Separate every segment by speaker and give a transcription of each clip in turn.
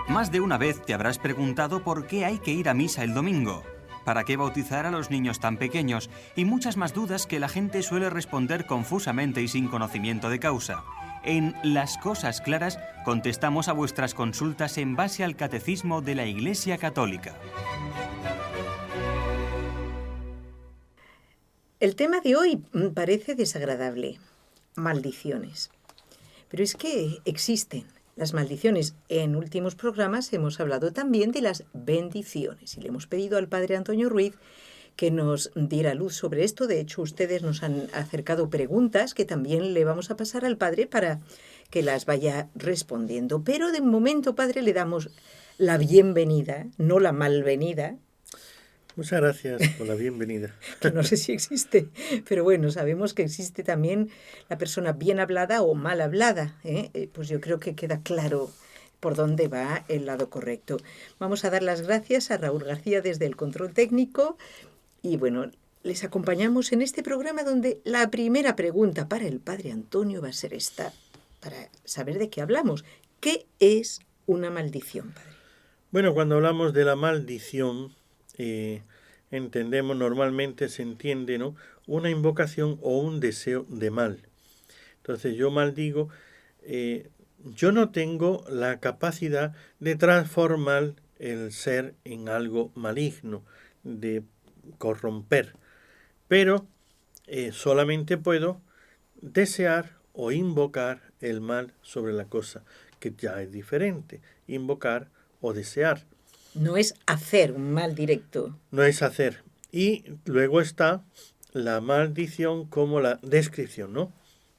Speaker 1: Más de una vez te habrás preguntado por qué hay que ir a misa el domingo, para qué bautizar a los niños tan pequeños y muchas más dudas que la gente suele responder confusamente y sin conocimiento de causa. En Las Cosas Claras contestamos a vuestras consultas en base al Catecismo de la Iglesia Católica.
Speaker 2: El tema de hoy parece desagradable, maldiciones. Pero es que existen las maldiciones. En últimos programas hemos hablado también de las bendiciones y le hemos pedido al Padre Antonio Ruiz que nos diera luz sobre esto. De hecho, ustedes nos han acercado preguntas que también le vamos a pasar al Padre para que las vaya respondiendo. Pero de momento, Padre, le damos la bienvenida, no la malvenida.
Speaker 3: Muchas gracias por la bienvenida.
Speaker 2: Que no sé si existe, pero bueno, sabemos que existe también la persona bien hablada o mal hablada. Pues yo creo que queda claro por dónde va el lado correcto. Vamos a dar las gracias a Raúl García desde el control técnico y bueno, les acompañamos en este programa donde la primera pregunta para el Padre Antonio va a ser esta, para saber de qué hablamos. ¿Qué es una maldición, Padre?
Speaker 3: Bueno, cuando hablamos de la maldición, entendemos, normalmente se entiende, ¿no?, una invocación o un deseo de mal. Entonces yo maldigo, yo no tengo la capacidad de transformar el ser en algo maligno, de corromper, pero solamente puedo desear o invocar el mal sobre la cosa, que ya es diferente, invocar o desear.
Speaker 2: No es hacer un mal directo.
Speaker 3: No es hacer. Y luego está la maldición como la descripción, ¿no?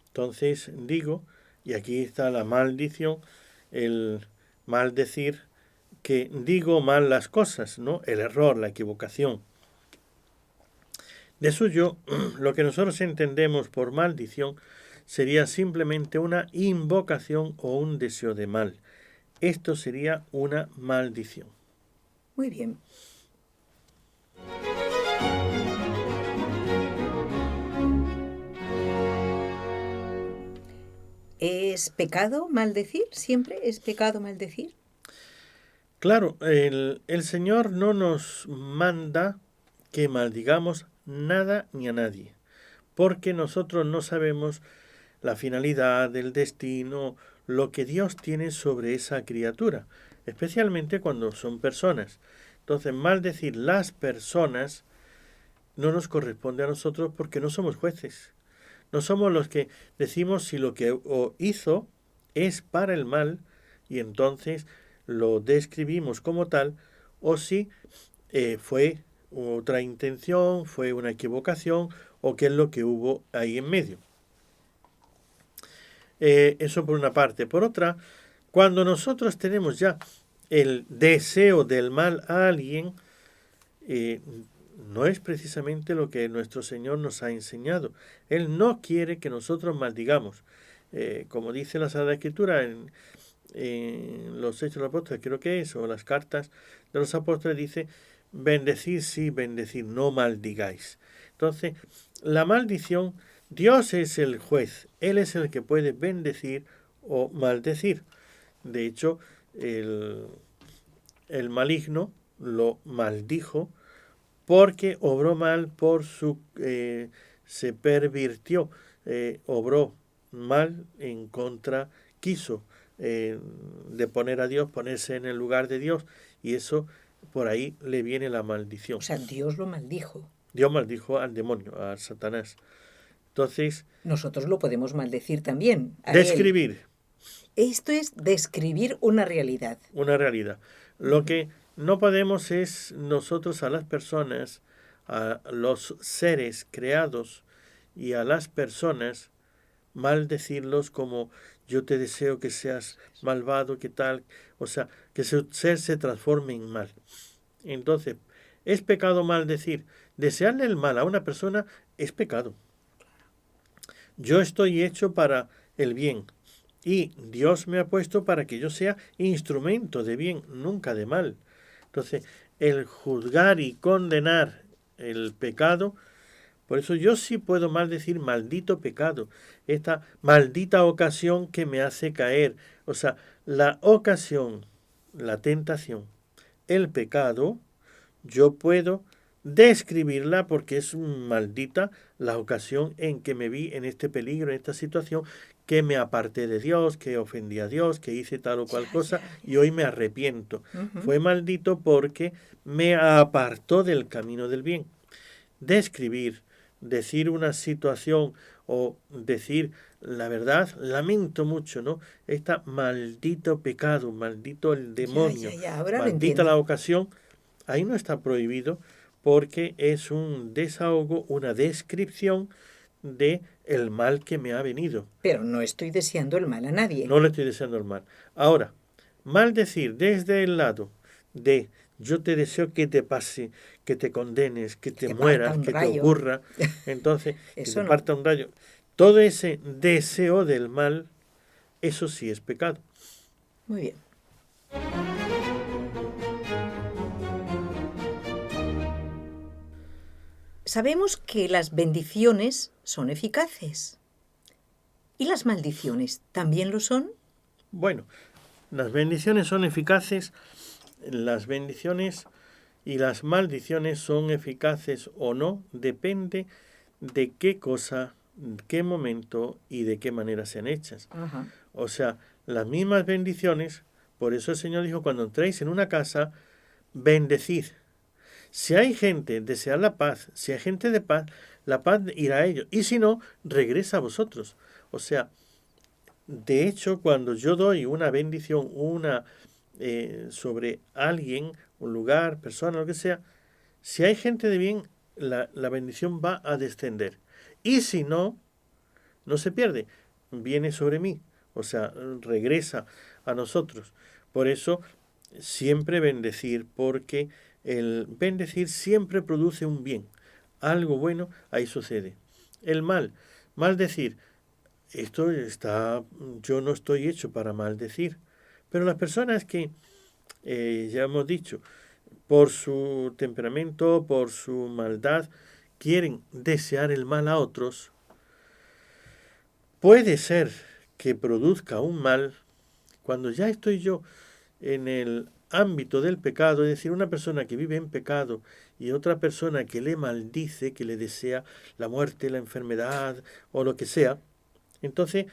Speaker 3: Entonces digo, y aquí está la maldición, el maldecir, que digo mal las cosas, ¿no? El error, la equivocación. De suyo, lo que nosotros entendemos por maldición sería simplemente una invocación o un deseo de mal. Esto sería una maldición.
Speaker 2: Muy bien. ¿Es pecado maldecir? ¿Siempre es pecado maldecir?
Speaker 3: Claro, el Señor no nos manda que maldigamos nada ni a nadie, porque nosotros no sabemos la finalidad, el destino, lo que Dios tiene sobre esa criatura, especialmente cuando son personas. Entonces, maldecir las personas no nos corresponde a nosotros porque no somos jueces. No somos los que decimos si lo que hizo es para el mal y entonces lo describimos como tal, o si fue otra intención, fue una equivocación, o qué es lo que hubo ahí en medio. Eso por una parte. Por otra, cuando nosotros tenemos ya el deseo del mal a alguien, no es precisamente lo que nuestro Señor nos ha enseñado. Él no quiere que nosotros maldigamos. Como dice la Sagrada Escritura en los Hechos de los Apóstoles, creo que es, o las cartas de los apóstoles, dice, bendecid sí, bendecid, no maldigáis. Entonces, la maldición, Dios es el juez, Él es el que puede bendecir o maldecir. De hecho, el maligno lo maldijo porque obró mal se pervirtió, obró mal en contra, quiso de poner a Dios, ponerse en el lugar de Dios, y eso por ahí le viene la maldición.
Speaker 2: O sea, Dios lo maldijo.
Speaker 3: Dios maldijo al demonio, a Satanás. Entonces,
Speaker 2: nosotros lo podemos maldecir también.
Speaker 3: Describir.
Speaker 2: Esto es describir una realidad.
Speaker 3: Una realidad. Lo que no podemos es nosotros a las personas, a los seres creados y a las personas maldecirlos como yo te deseo que seas malvado, que tal, o sea, que su ser se transforme en mal. Entonces, es pecado maldecir. Desearle el mal a una persona es pecado. Yo estoy hecho para el bien y Dios me ha puesto para que yo sea instrumento de bien, nunca de mal. Entonces, el juzgar y condenar el pecado, por eso yo sí puedo maldecir maldito pecado, esta maldita ocasión que me hace caer. O sea, la ocasión la tentación, el pecado, yo puedo describirla porque es maldita la ocasión en que me vi en este peligro, en esta situación, que me aparté de Dios, que ofendí a Dios, que hice tal o cual cosa y hoy me arrepiento. Fue maldito porque me apartó del camino del bien. Describir, decir una situación o decir la verdad, lamento mucho, ¿no? Está maldito pecado, maldito el demonio,
Speaker 2: Ahora lo
Speaker 3: maldita
Speaker 2: entiendo.
Speaker 3: la ocasión. Ahí no está prohibido porque es un desahogo, una descripción de el mal que me ha venido.
Speaker 2: Pero no estoy deseando el mal a nadie.
Speaker 3: No le estoy deseando el mal. Ahora, maldecir desde el lado de yo te deseo que te pase, que te condenes, que te
Speaker 2: Que parta
Speaker 3: mueras,
Speaker 2: un
Speaker 3: que te
Speaker 2: rayo.
Speaker 3: ocurra, entonces, que
Speaker 2: Eso
Speaker 3: te
Speaker 2: no.
Speaker 3: parta un rayo. Todo ese deseo del mal, eso sí es pecado.
Speaker 2: Muy bien. Sabemos que las bendiciones son eficaces. ¿Y las maldiciones también lo son?
Speaker 3: Bueno, las bendiciones son eficaces, las bendiciones y las maldiciones son eficaces o no, depende de qué cosa, qué momento y de qué manera sean hechas.
Speaker 2: Ajá.
Speaker 3: O sea, las mismas bendiciones, por eso el Señor dijo, cuando entréis en una casa, bendecid. Si hay gente, desead la paz. Si hay gente de paz, la paz irá a ellos. Y si no, regresa a vosotros. O sea, de hecho, cuando yo doy una bendición, sobre alguien, un lugar, persona, lo que sea, si hay gente de bien, la bendición va a descender. Y si no, no se pierde, viene sobre mí, o sea, regresa a nosotros. Por eso, siempre bendecir, porque el bendecir siempre produce un bien. Algo bueno ahí sucede. El mal, maldecir, esto está, yo no estoy hecho para maldecir. Pero las personas que, ya hemos dicho, por su temperamento, por su maldad, quieren desear el mal a otros, puede ser que produzca un mal cuando ya estoy yo en el ámbito del pecado, es decir, una persona que vive en pecado y otra persona que le maldice, que le desea la muerte, la enfermedad o lo que sea, entonces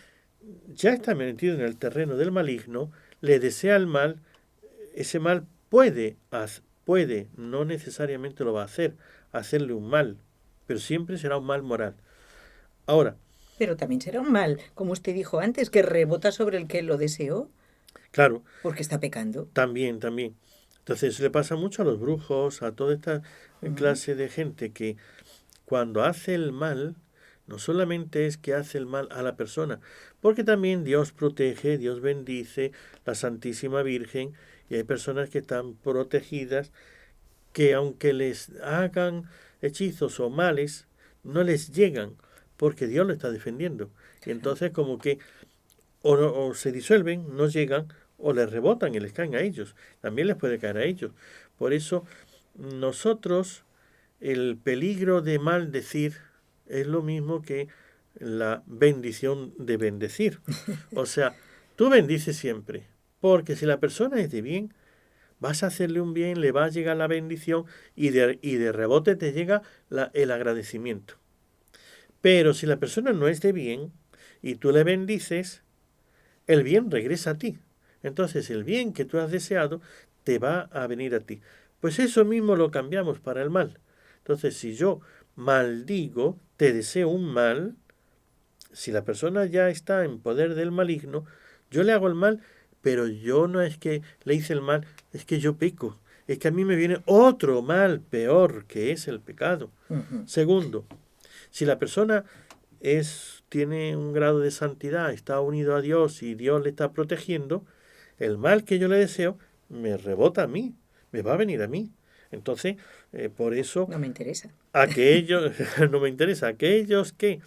Speaker 3: ya está metido en el terreno del maligno, le desea el mal, ese mal puede, no necesariamente lo va a hacer, hacerle un mal, pero siempre será un mal moral. Ahora,
Speaker 2: Pero también será un mal, como usted dijo antes, que rebota sobre el que lo deseó
Speaker 3: claro,
Speaker 2: porque está pecando.
Speaker 3: también. Entonces eso le pasa mucho a los brujos, a toda esta clase de gente que cuando hace el mal, no solamente es que hace el mal a la persona, porque también Dios protege, Dios bendice, la Santísima Virgen, y hay personas que están protegidas, que aunque les hagan hechizos o males, no les llegan, porque Dios lo está defendiendo. Y entonces como que o se disuelven, no llegan, o les rebotan y les caen a ellos. También les puede caer a ellos. Por eso nosotros, el peligro de maldecir es lo mismo que la bendición de bendecir. O sea, tú bendices siempre, porque si la persona es de bien, vas a hacerle un bien, le va a llegar la bendición y de rebote te llega el agradecimiento. Pero si la persona no es de bien y tú le bendices, el bien regresa a ti. Entonces el bien que tú has deseado te va a venir a ti. Pues eso mismo lo cambiamos para el mal. Entonces si yo maldigo, te deseo un mal, si la persona ya está en poder del maligno, yo le hago el mal, pero yo no es que le hice el mal, es que yo peco. Es que a mí me viene otro mal peor, que es el pecado. Segundo, si la persona tiene un grado de santidad, está unido a Dios y Dios le está protegiendo, el mal que yo le deseo me rebota a mí, me va a venir a mí. Entonces, por eso,
Speaker 2: No me interesa.
Speaker 3: aquellos, no me interesa, aquellos que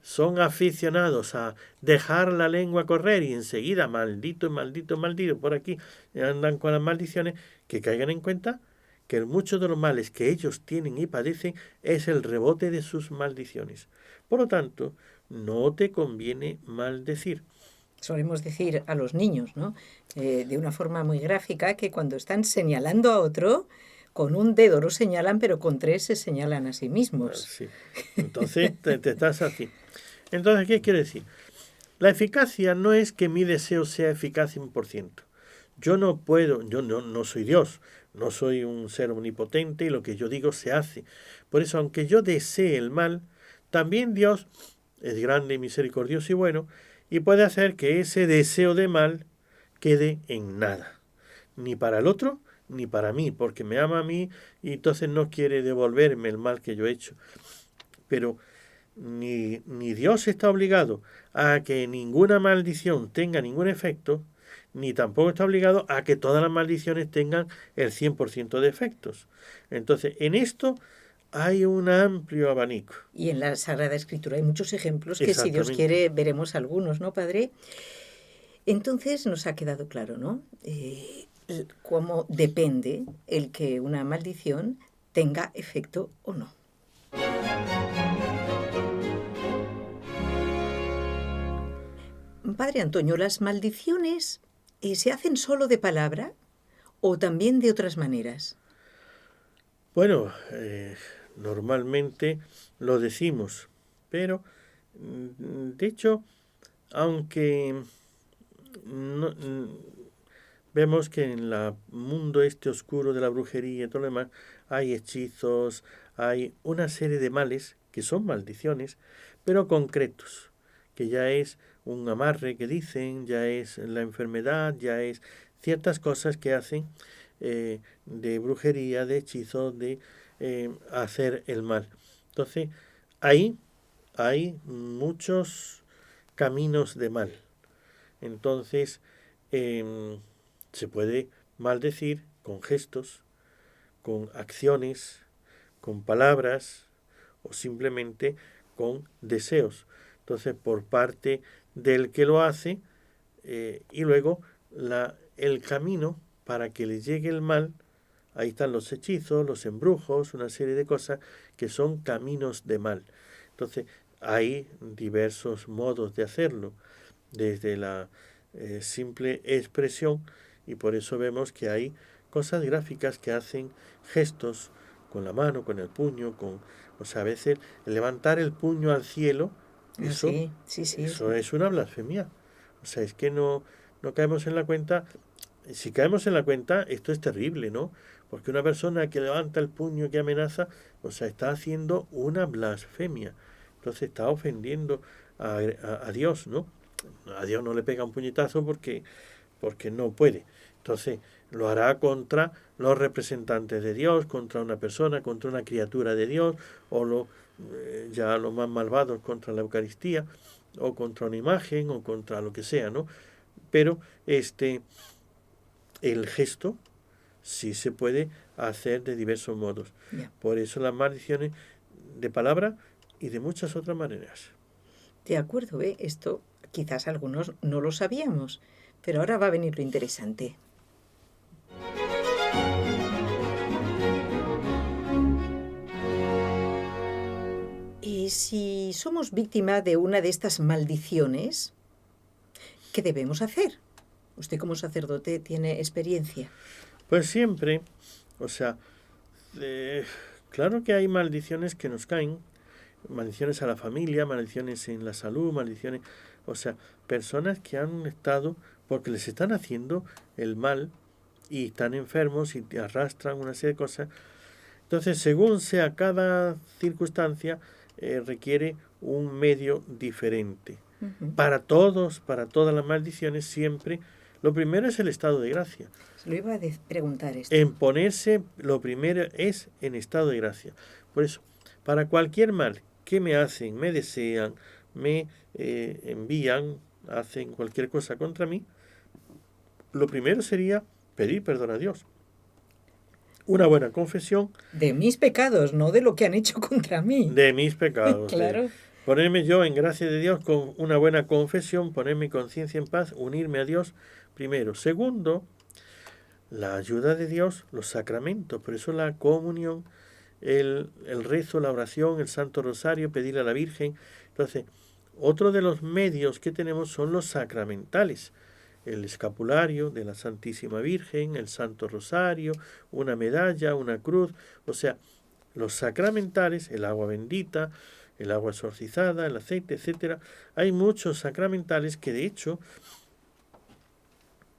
Speaker 3: son aficionados a dejar la lengua correr y enseguida maldito, maldito, maldito, por aquí andan con las maldiciones, que caigan en cuenta que muchos de los males que ellos tienen y padecen es el rebote de sus maldiciones. Por lo tanto, no te conviene maldecir.
Speaker 2: Solemos decir a los niños, ¿no? De una forma muy gráfica, que cuando están señalando a otro, con un dedo lo señalan, pero con 3 se señalan a sí mismos.
Speaker 3: Sí. Entonces te estás así. Entonces, ¿qué quiere decir? La eficacia no es que mi deseo sea eficaz 100%. Yo no soy Dios, no soy un ser omnipotente y lo que yo digo se hace. Por eso, aunque yo desee el mal, también Dios es grande, misericordioso y bueno, y puede hacer que ese deseo de mal quede en nada. Ni para el otro, ni para mí, porque me ama a mí y entonces no quiere devolverme el mal que yo he hecho. Pero ni Dios está obligado a que ninguna maldición tenga ningún efecto, ni tampoco está obligado a que todas las maldiciones tengan el 100% de efectos. Entonces, en esto hay un amplio abanico.
Speaker 2: Y en la Sagrada Escritura hay muchos ejemplos que, si Dios
Speaker 3: Exactamente.
Speaker 2: quiere, veremos algunos, ¿no, Padre? Entonces nos ha quedado claro, ¿no? Cómo depende el que una maldición tenga efecto o no. Padre Antonio, ¿las maldiciones se hacen solo de palabra o también de otras maneras?
Speaker 3: Bueno, normalmente lo decimos, pero de hecho, aunque no, vemos que en el mundo este oscuro de la brujería y todo lo demás, hay hechizos, hay una serie de males que son maldiciones, pero concretos, que ya es un amarre que dicen, ya es la enfermedad, ya es ciertas cosas que hacen de brujería, de hechizos, de hacer el mal. Entonces, ahí hay muchos caminos de mal. Entonces, se puede maldecir con gestos, con acciones, con palabras o simplemente con deseos. Entonces, por parte del que lo hace, y luego el camino para que le llegue el mal, ahí están los hechizos, los embrujos, una serie de cosas que son caminos de mal. Entonces, hay diversos modos de hacerlo, desde la simple expresión, y por eso vemos que hay cosas gráficas que hacen gestos con la mano, con el puño, o sea, a veces levantar el puño al cielo, eso,
Speaker 2: Sí.
Speaker 3: eso es una blasfemia. O sea, es que no caemos en la cuenta. Si caemos en la cuenta, esto es terrible, ¿no? Porque una persona que levanta el puño, que amenaza, o sea, está haciendo una blasfemia. Entonces está ofendiendo a Dios, ¿no? A Dios no le pega un puñetazo porque no puede. Entonces lo hará contra los representantes de Dios, contra una persona, contra una criatura de Dios, o ya los más malvados contra la Eucaristía, o contra una imagen, o contra lo que sea, ¿no? Pero el gesto sí se puede hacer de diversos modos.
Speaker 2: Ya.
Speaker 3: Por eso las maldiciones de palabra y de muchas otras maneras.
Speaker 2: De acuerdo, ¿eh? Esto quizás algunos no lo sabíamos, pero ahora va a venir lo interesante. Y si somos víctima de una de estas maldiciones, ¿qué debemos hacer? Usted como sacerdote tiene experiencia.
Speaker 3: Pues siempre, o sea, claro que hay maldiciones que nos caen, maldiciones a la familia, maldiciones en la salud, maldiciones, o sea, personas que han estado, porque les están haciendo el mal y están enfermos y te arrastran una serie de cosas. Entonces, según sea cada circunstancia, requiere un medio diferente.
Speaker 2: Uh-huh.
Speaker 3: Para todas las maldiciones, siempre, lo primero es el estado de gracia.
Speaker 2: Se lo iba a preguntar esto.
Speaker 3: En ponerse, lo primero es en estado de gracia. Por eso, para cualquier mal que me hacen, me desean, me envían, hacen cualquier cosa contra mí, lo primero sería pedir perdón a Dios. Una buena confesión.
Speaker 2: De mis pecados, no de lo que han hecho contra mí.
Speaker 3: De mis pecados.
Speaker 2: Claro.
Speaker 3: Ponerme yo en gracia de Dios con una buena confesión, poner mi conciencia en paz, unirme a Dios primero. Segundo, la ayuda de Dios, los sacramentos, por eso la comunión, el rezo, la oración, el Santo Rosario, pedirle a la Virgen. Entonces, Otro de los medios que tenemos son los sacramentales. El escapulario de la Santísima Virgen, el Santo Rosario, una medalla, una cruz. O sea, los sacramentales, el agua bendita, el agua exorcizada, el aceite, etcétera. Hay muchos sacramentales que de hecho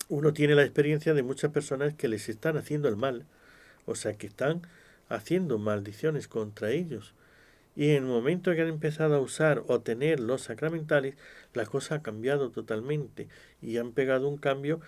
Speaker 3: uno tiene la experiencia de muchas personas que les están haciendo el mal, o sea, que están haciendo maldiciones contra ellos. Y en el momento que han empezado a usar o tener los sacramentales, la cosa ha cambiado totalmente y han pegado un cambio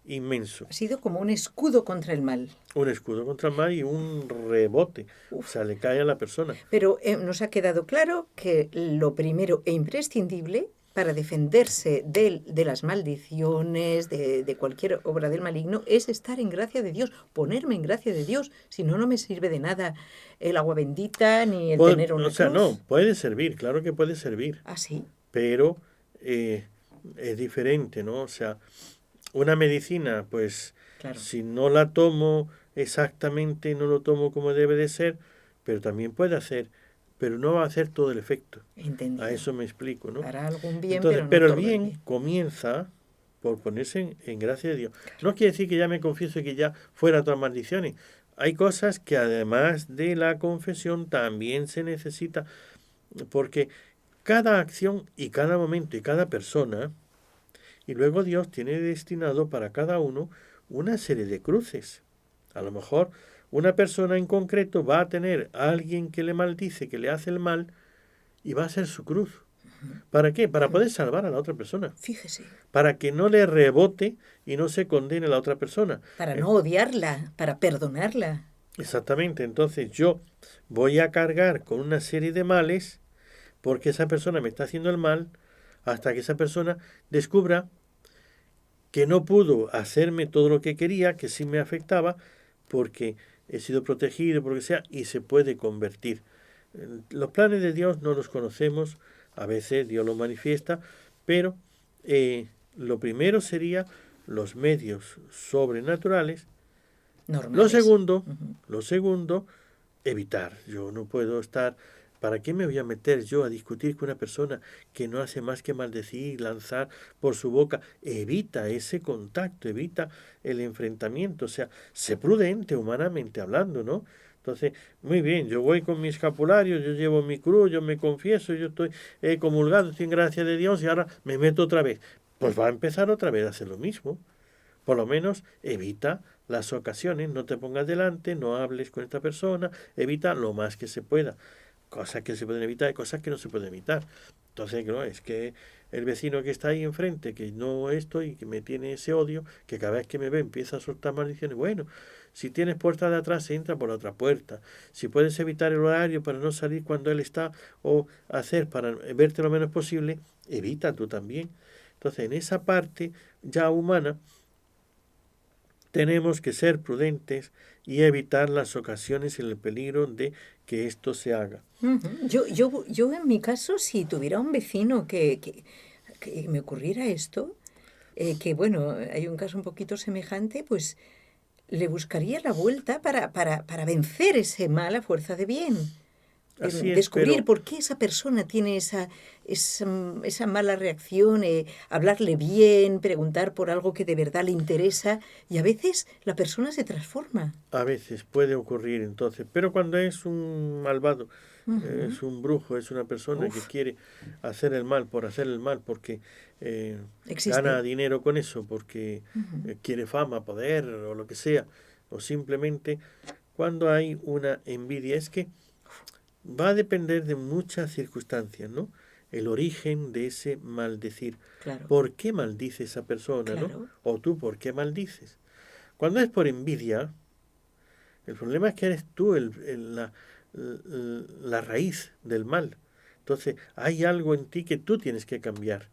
Speaker 3: inmenso.
Speaker 2: Ha sido como un escudo contra el mal.
Speaker 3: Un escudo contra el mal y un rebote. O sea, le cae a la persona.
Speaker 2: Pero nos ha quedado claro que lo primero e imprescindible para defenderse de las maldiciones, de cualquier obra del maligno, es estar en gracia de Dios, ponerme en gracia de Dios. Si no, no me sirve de nada el agua bendita ni el tener una
Speaker 3: O sea,
Speaker 2: cruz.
Speaker 3: no, puede servir, claro que puede servir.
Speaker 2: Ah, sí.
Speaker 3: Pero es diferente, ¿no? O sea, una medicina, pues,
Speaker 2: Claro.
Speaker 3: si no la tomo exactamente, no lo tomo como debe de ser, pero también puede hacer, pero no va a hacer todo el efecto.
Speaker 2: Entendido.
Speaker 3: A eso me explico, ¿no?
Speaker 2: Hará algún bien,
Speaker 3: Entonces,
Speaker 2: pero no
Speaker 3: el
Speaker 2: todo
Speaker 3: bien comienza por ponerse en gracia de Dios. No quiere decir que ya me confieso y que ya fuera todas maldiciones. Hay cosas que además de la confesión también se necesita, porque cada acción y cada momento y cada persona, y luego Dios tiene destinado para cada uno una serie de cruces. A lo mejor una persona en concreto va a tener a alguien que le maldice, que le hace el mal, y va a ser su cruz. ¿Para qué? Para poder salvar a la otra persona.
Speaker 2: Fíjese.
Speaker 3: Para que no le rebote y no se condene a la otra persona.
Speaker 2: Para no odiarla, para perdonarla.
Speaker 3: Exactamente. Entonces yo voy a cargar con una serie de males porque esa persona me está haciendo el mal hasta que esa persona descubra que no pudo hacerme todo lo que quería, que sí me afectaba, porque he sido protegido, por lo que sea, y se puede convertir. Los planes de Dios no los conocemos, a veces Dios los manifiesta, pero lo primero sería los medios sobrenaturales.
Speaker 2: Normales.
Speaker 3: Lo segundo, evitar. Yo no puedo estar. ¿Para qué me voy a meter yo a discutir con una persona que no hace más que maldecir, lanzar por su boca? Evita ese contacto, evita el enfrentamiento. O sea, sé prudente humanamente hablando, ¿no? Entonces, muy bien, yo voy con mi escapulario, yo llevo mi cruz, yo me confieso, yo estoy comulgado, estoy en gracia de Dios y ahora me meto otra vez. Pues va a empezar otra vez a hacer lo mismo. Por lo menos evita las ocasiones, no te pongas delante, no hables con esta persona, evita lo más que se pueda. Cosas que se pueden evitar y cosas que no se pueden evitar. Entonces, no, es que el vecino que está ahí enfrente, que no estoy, que me tiene ese odio, que cada vez que me ve empieza a soltar maldiciones. Bueno, si tienes puerta de atrás, entra por la otra puerta. Si puedes evitar el horario para no salir cuando él está, o hacer para verte lo menos posible, evita tú también. Entonces, en esa parte ya humana, tenemos que ser prudentes y evitar las ocasiones y el peligro de que esto se haga.
Speaker 2: Yo en mi caso, si tuviera un vecino que me ocurriera esto, que bueno, hay un caso un poquito semejante, pues le buscaría la vuelta para vencer ese mal a fuerza de bien.
Speaker 3: Así es,
Speaker 2: Descubrir
Speaker 3: pero
Speaker 2: por qué esa persona tiene esa mala reacción, hablarle bien, preguntar por algo que de verdad le interesa, y a veces la persona se transforma.
Speaker 3: a veces puede ocurrir entonces, pero cuando es un malvado, es un brujo, es una persona que quiere hacer el mal por hacer el mal, porque gana dinero con eso, porque quiere fama, poder o lo que sea, o simplemente cuando hay una envidia, es que va a depender de muchas circunstancias, ¿no? El origen de ese maldecir.
Speaker 2: Claro.
Speaker 3: ¿Por qué maldice esa persona,
Speaker 2: Claro.
Speaker 3: ¿no? O tú, ¿por qué maldices? Cuando es por envidia, el problema es que eres tú la raíz del mal. Entonces, hay algo en ti que tú tienes que cambiar.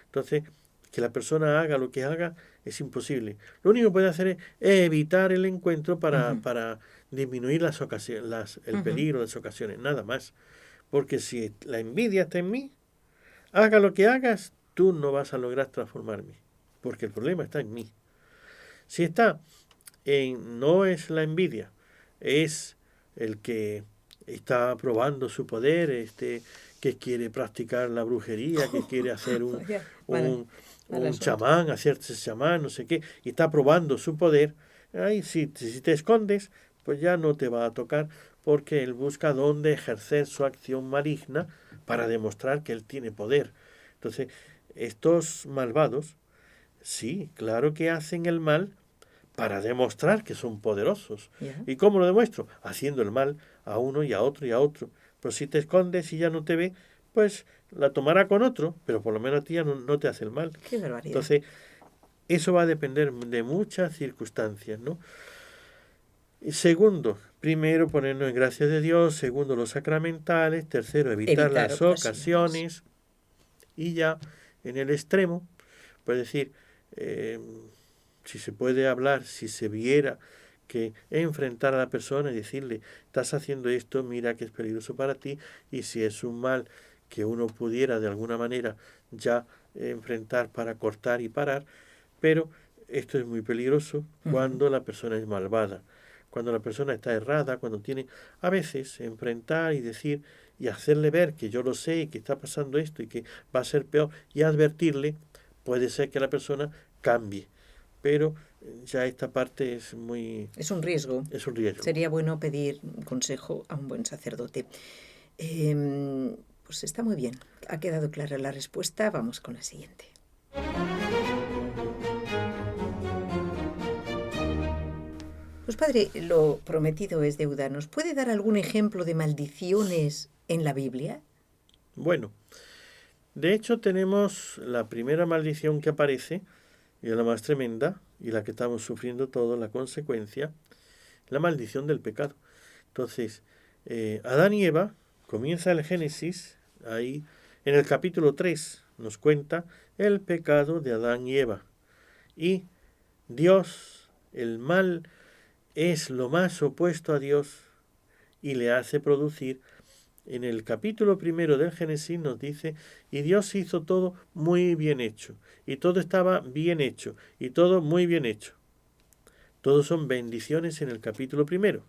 Speaker 3: Entonces, que la persona haga lo que haga es imposible. Lo único que puede hacer es evitar el encuentro para disminuir las ocasiones, el peligro de las ocasiones, nada más. Porque si la envidia está en mí, haga lo que hagas, tú no vas a lograr transformarme, porque el problema está en mí. Si está no es la envidia, es el que está probando su poder, que quiere practicar la brujería, que quiere hacer un
Speaker 2: asunto.
Speaker 3: chamán, hacerse chamán, no sé qué, y está probando su poder. Ahí si te escondes, pues ya no te va a tocar, porque él busca dónde ejercer su acción maligna para demostrar que él tiene poder. Entonces, estos malvados, sí, claro que hacen el mal para demostrar que son poderosos.
Speaker 2: Ya.
Speaker 3: ¿Y cómo lo demuestro? Haciendo el mal a uno y a otro y a otro. Pero si te escondes y ya no te ve, pues la tomará con otro, pero por lo menos a ti ya no te hace el mal.
Speaker 2: Qué barbaridad.
Speaker 3: Entonces, eso va a depender de muchas circunstancias, ¿no? Y segundo, primero, ponernos en gracia de Dios. Segundo, los sacramentales. Tercero, evitar las ocasiones. Y ya, en el extremo, pues decir, si se puede hablar, si se viera que enfrentar a la persona y decirle, estás haciendo esto, mira que es peligroso para ti, y si es un mal que uno pudiera de alguna manera ya enfrentar para cortar y parar, pero esto es muy peligroso cuando la persona es malvada, cuando la persona está errada, cuando tiene a veces enfrentar y decir y hacerle ver que yo lo sé y que está pasando esto y que va a ser peor y advertirle, puede ser que la persona cambie, pero ya esta parte es muy...
Speaker 2: Es un riesgo.
Speaker 3: Es un riesgo.
Speaker 2: Sería bueno pedir consejo a un buen sacerdote. Pues está muy bien. Ha quedado clara la respuesta. Vamos con la siguiente. Pues padre, lo prometido es deuda. ¿Nos puede dar algún ejemplo de maldiciones en la Biblia?
Speaker 3: Bueno, de hecho tenemos la primera maldición que aparece, y es la más tremenda, y la que estamos sufriendo todos, la consecuencia, la maldición del pecado. Entonces, Adán y Eva, comienza el Génesis, ahí en el capítulo 3 nos cuenta el pecado de Adán y Eva. Y Dios, el mal, es lo más opuesto a Dios y le hace producir. En el capítulo 1 del Génesis nos dice, y Dios hizo todo muy bien hecho, y todo estaba bien hecho, y todo muy bien hecho. Todos son bendiciones en el capítulo 1.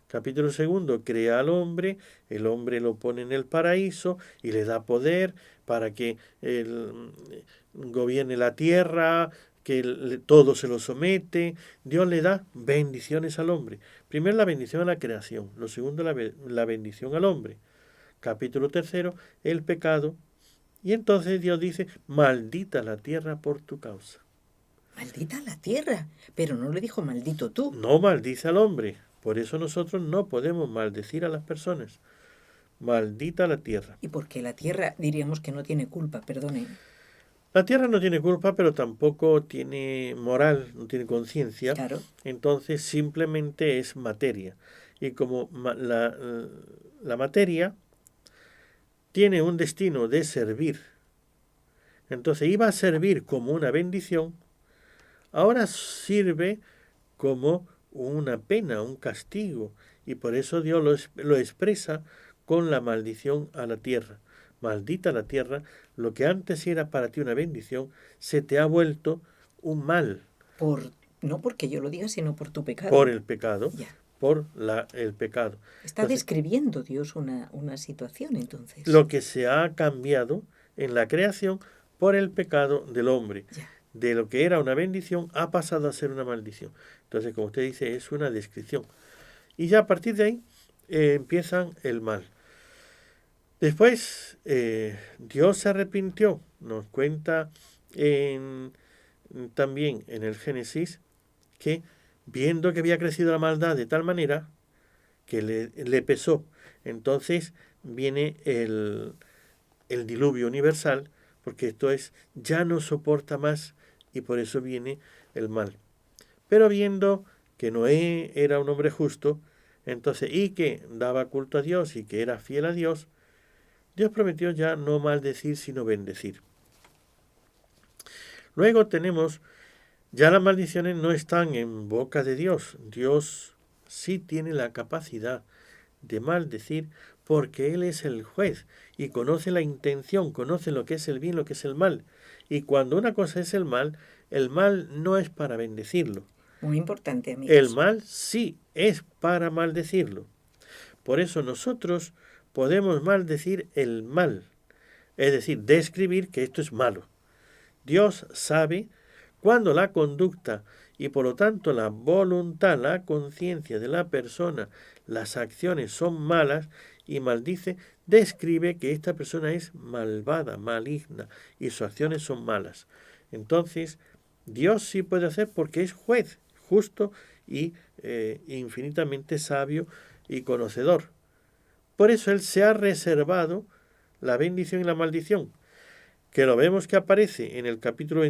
Speaker 3: Capítulo 2, crea al hombre, el hombre lo pone en el paraíso y le da poder para que gobierne la tierra, que todo se lo somete. Dios le da bendiciones al hombre. Primero la bendición a la creación, lo segundo la bendición al hombre. Capítulo 3, el pecado. Y entonces Dios dice, maldita la tierra por tu causa.
Speaker 2: Maldita la tierra, pero no le dijo maldito tú.
Speaker 3: No maldice al hombre. Por eso nosotros no podemos maldecir a las personas. Maldita la tierra.
Speaker 2: ¿Y por qué la tierra diríamos que no tiene culpa? Perdone.
Speaker 3: La tierra no tiene culpa, pero tampoco tiene moral, no tiene conciencia.
Speaker 2: Claro.
Speaker 3: Entonces simplemente es materia. Y como la materia tiene un destino de servir, entonces iba a servir como una bendición, ahora sirve como una pena, un castigo, y por eso Dios lo expresa con la maldición a la tierra. Maldita la tierra, lo que antes era para ti una bendición, se te ha vuelto un mal.
Speaker 2: No porque yo lo diga, sino por tu pecado.
Speaker 3: Por el pecado.
Speaker 2: Ya.
Speaker 3: Por el pecado.
Speaker 2: Está describiendo Dios una situación, entonces.
Speaker 3: Lo que se ha cambiado en la creación por el pecado del hombre.
Speaker 2: Ya.
Speaker 3: De lo que era una bendición ha pasado a ser una maldición. Entonces, como usted dice, es una descripción. Y ya a partir de ahí empiezan el mal. Después, Dios se arrepintió. Nos cuenta también en el Génesis que viendo que había crecido la maldad de tal manera que le pesó. Entonces viene el diluvio universal, porque esto ya no soporta más y por eso viene el mal. Pero viendo que Noé era un hombre justo, entonces, y que daba culto a Dios y que era fiel a Dios, Dios prometió ya no maldecir sino bendecir. Luego tenemos, ya las maldiciones no están en boca de Dios. Dios sí tiene la capacidad de maldecir porque Él es el juez y conoce la intención, conoce lo que es el bien, lo que es el mal. Y cuando una cosa es el mal no es para bendecirlo.
Speaker 2: Muy importante, amigos.
Speaker 3: El mal sí es para maldecirlo. Por eso nosotros podemos maldecir el mal, es decir, describir que esto es malo. Dios sabe cuando la conducta y por lo tanto la voluntad, la conciencia de la persona, las acciones son malas y maldice, describe que esta persona es malvada, maligna y sus acciones son malas. Entonces, Dios sí puede hacer porque es juez, justo y infinitamente sabio y conocedor. Por eso Él se ha reservado la bendición y la maldición, que lo vemos que aparece en el capítulo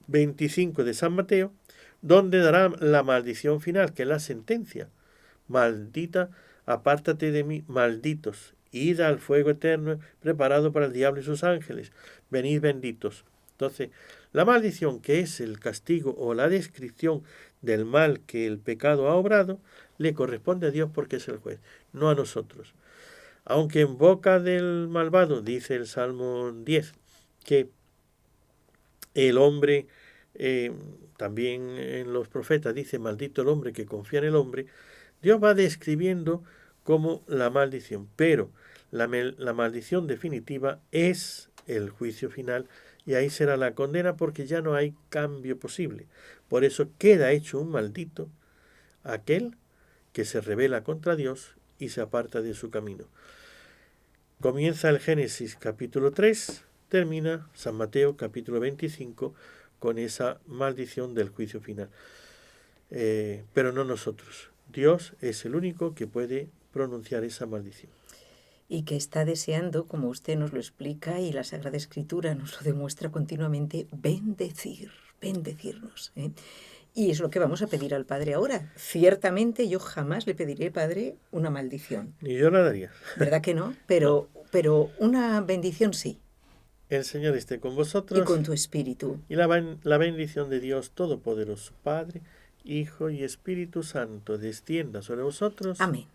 Speaker 3: 25 de San Mateo, donde dará la maldición final, que es la sentencia. Maldita, apártate de mí, malditos, id al fuego eterno preparado para el diablo y sus ángeles, venid benditos. Entonces, la maldición, que es el castigo o la descripción del mal que el pecado ha obrado, le corresponde a Dios porque es el juez, no a nosotros. Aunque en boca del malvado, dice el Salmo 10, que el hombre, también en los profetas dice, maldito el hombre que confía en el hombre, Dios va describiendo como la maldición, pero la maldición definitiva es el juicio final y ahí será la condena porque ya no hay cambio posible. Por eso queda hecho un maldito aquel que se rebela contra Dios y se aparta de su camino. Comienza el Génesis capítulo 3, termina San Mateo capítulo 25 con esa maldición del juicio final. Pero no nosotros. Dios es el único que puede pronunciar esa maldición.
Speaker 2: Y que está deseando, como usted nos lo explica y la Sagrada Escritura nos lo demuestra continuamente, bendecirnos. Y es lo que vamos a pedir al Padre ahora. Ciertamente yo jamás le pediré, Padre, una maldición.
Speaker 3: Ni yo la daría.
Speaker 2: ¿Verdad que no? Pero una bendición sí.
Speaker 3: El Señor esté con vosotros.
Speaker 2: Y con tu espíritu.
Speaker 3: Y la bendición de Dios Todopoderoso, Padre, Hijo y Espíritu Santo, descienda sobre vosotros.
Speaker 2: Amén.